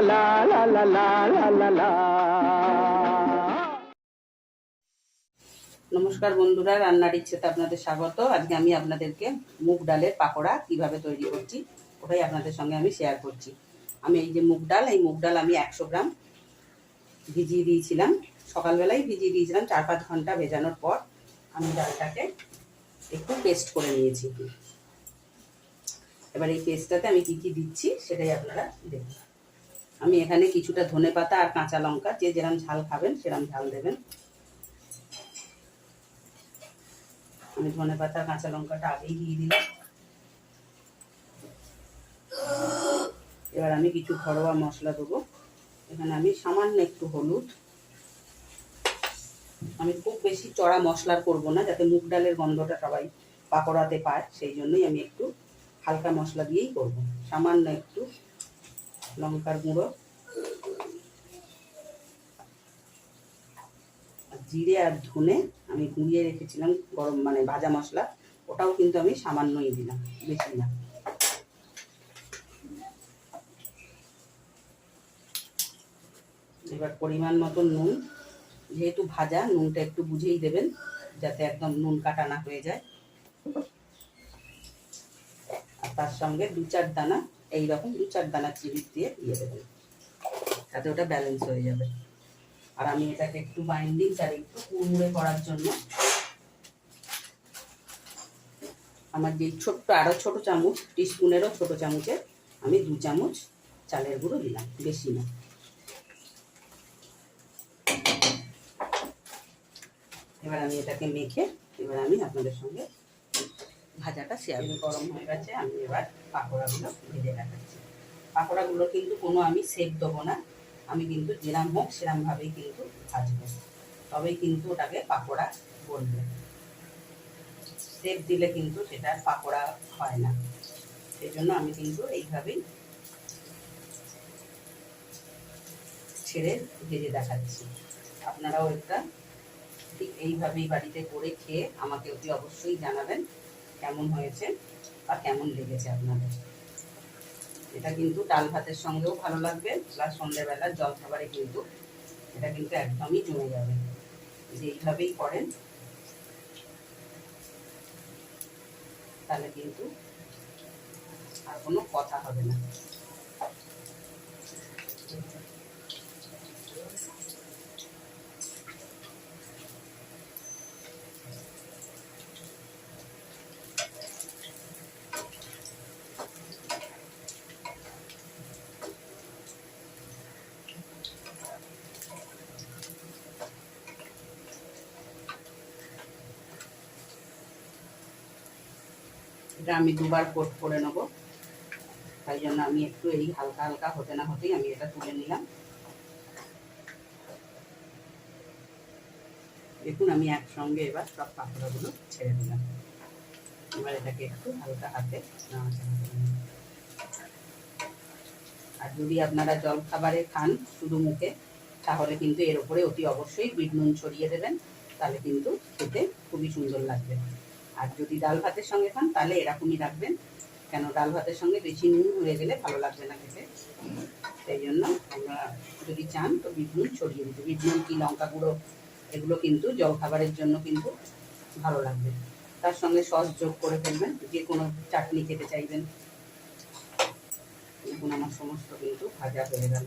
লা লা লা লা লা লা লা। নমস্কার বন্ধুরা, রান্নার ইচ্ছেতে আপনাদের স্বাগত। আজকে আমি আপনাদেরকে মুগ ডালের পাকোড়া কিভাবে তৈরি করছি ওটাই আপনাদের সঙ্গে আমি শেয়ার করছি। আমি এই যে মুগ ডাল আমি 100 গ্রাম ভিজিয়ে দিয়েছিলাম, সকালবেলায় ভিজিয়ে দিয়েছিলাম। 4-5 ঘন্টা ভেজানোর পর আমি ডালটাকে একটু পেস্ট করে নিয়েছি। এবার এই পেস্টটাতে আমি কি কি দিচ্ছি সেটাই আপনারা দেখুন। আমি এখানে কিছুটা ধনেপাতা আর কাঁচা লঙ্কা, যে যেরকম ঝাল খাবেন সেরকম ঝাল দেবেন। আমি ধনেপাতা কাঁচা লঙ্কাটা আগেই দিয়ে দিলাম। এবার আমি কিছু ঘরোয়া মশলা দেবো। এখানে আমি সামান্য একটু হলুদ, আমি খুব বেশি চড়া মশলার করব না, যাতে মুগ ডালের গন্ধটা সবাই পাকোড়াতে পায়, সেই জন্যই আমি একটু হালকা মশলা দিয়েই করব। সামান্য একটু লঙ্কার গুঁড়ো, জিরে আর ধনে আমি গুঁড়িয়ে রেখেছিলাম গরম ভাজা মশলা, ওটাও কিন্তু আমি সামান্যই দিলাম, বেশি না। এবার পরিমাণ মতো নুন, যেহেতু ভাজা নুনটা একটু বুঝেই দেবেন, যাতে একদম নুন কাটা না হয়ে যায়। আর তার সঙ্গে 2-4 দানা এইরকম 2-4 দানা চিনি দিয়ে দেবেন, তাতে ওটা ব্যালেন্স হয়ে যাবে। আর আমি এটাকে একটু বাইন্ডিং আর একটু কুড়মুড়ে করার জন্য আমার যে ছোট্ট আরও ছোট চামচ, টিস্পুনেরও ছোট চামচে আমি 2 চামচ চালের গুঁড়ো দিলাম, বেশি না। এবার আমি এটাকে মেখে এবার আমি আপনাদের সঙ্গে ভাজাটা শেয়ার। গরম হয়ে গেছে, আমি এবার পাকোড়াগুলো ভেজে দেখাচ্ছি। পাকোড়াগুলো কিন্তু কোনো আমি সেক দেবো না, আমি কিন্তু যেরাম হোক সেরামভাবেই কিন্তু ভাজবো, তবেই কিন্তু ওটাকে পাকোড়া বলবে। সেক দিলে কিন্তু সেটা পাকোড়া হয় না, সেই জন্য আমি কিন্তু এইভাবেই ছেড়ে ভেজে দেখাচ্ছি। আপনারাও একটা ঠিক এইভাবেই বাড়িতে করে খেয়ে আমাকে অতি অবশ্যই জানাবেন কেমন হয়েছে বা কেমন লেগেছে আপনাদের। এটা কিন্তু ডাল ভাতের সঙ্গেও ভালো লাগবে, প্লাস সন্ধ্যেবেলার জলখাবারে কিন্তু এটা কিন্তু একদমই জমে যাবে। যে এইভাবেই করেন তাহলে কিন্তু আর কোনো কথা হবে না। এটা আমি 2বার কোট করে নেব, তাই জন্য আমি একটু এই হালকা হালকা হতে না হতেই আমি এটা তুলে নিলাম। দেখুন আমি একসঙ্গে এবার সব পাকোড়াগুলো ছেড়ে দিলাম। এবার এটাকে একটু হালকা হাতে নাড়াচাড়া করে নিন। আর যদি আপনারা জল খাবারে খান শুধু মুখে, তাহলে কিন্তু এর উপরে অতি অবশ্যই বিট নুন ছড়িয়ে দেবেন, তাহলে কিন্তু খেতে খুবই সুন্দর লাগবে। আর যদি ডাল ভাতের সঙ্গে খান তাহলে এরকমই রাখবেন, কেন ডাল ভাতের সঙ্গে বেশি নুন হয়ে গেলে ভালো লাগবে না খেতে। সেই জন্য আমরা যদি চান তো বিট নুন ছড়িয়ে দিতে, বিট নুন কি লঙ্কা গুঁড়ো এগুলো কিন্তু জল খাবারের জন্য কিন্তু ভালো লাগবে। তার সঙ্গে সস যোগ করে ফেলবেন, যে কোনো চাটনি খেতে চাইবেন। দেখুন আমার সমস্ত কিন্তু ভাজা হয়ে গেল।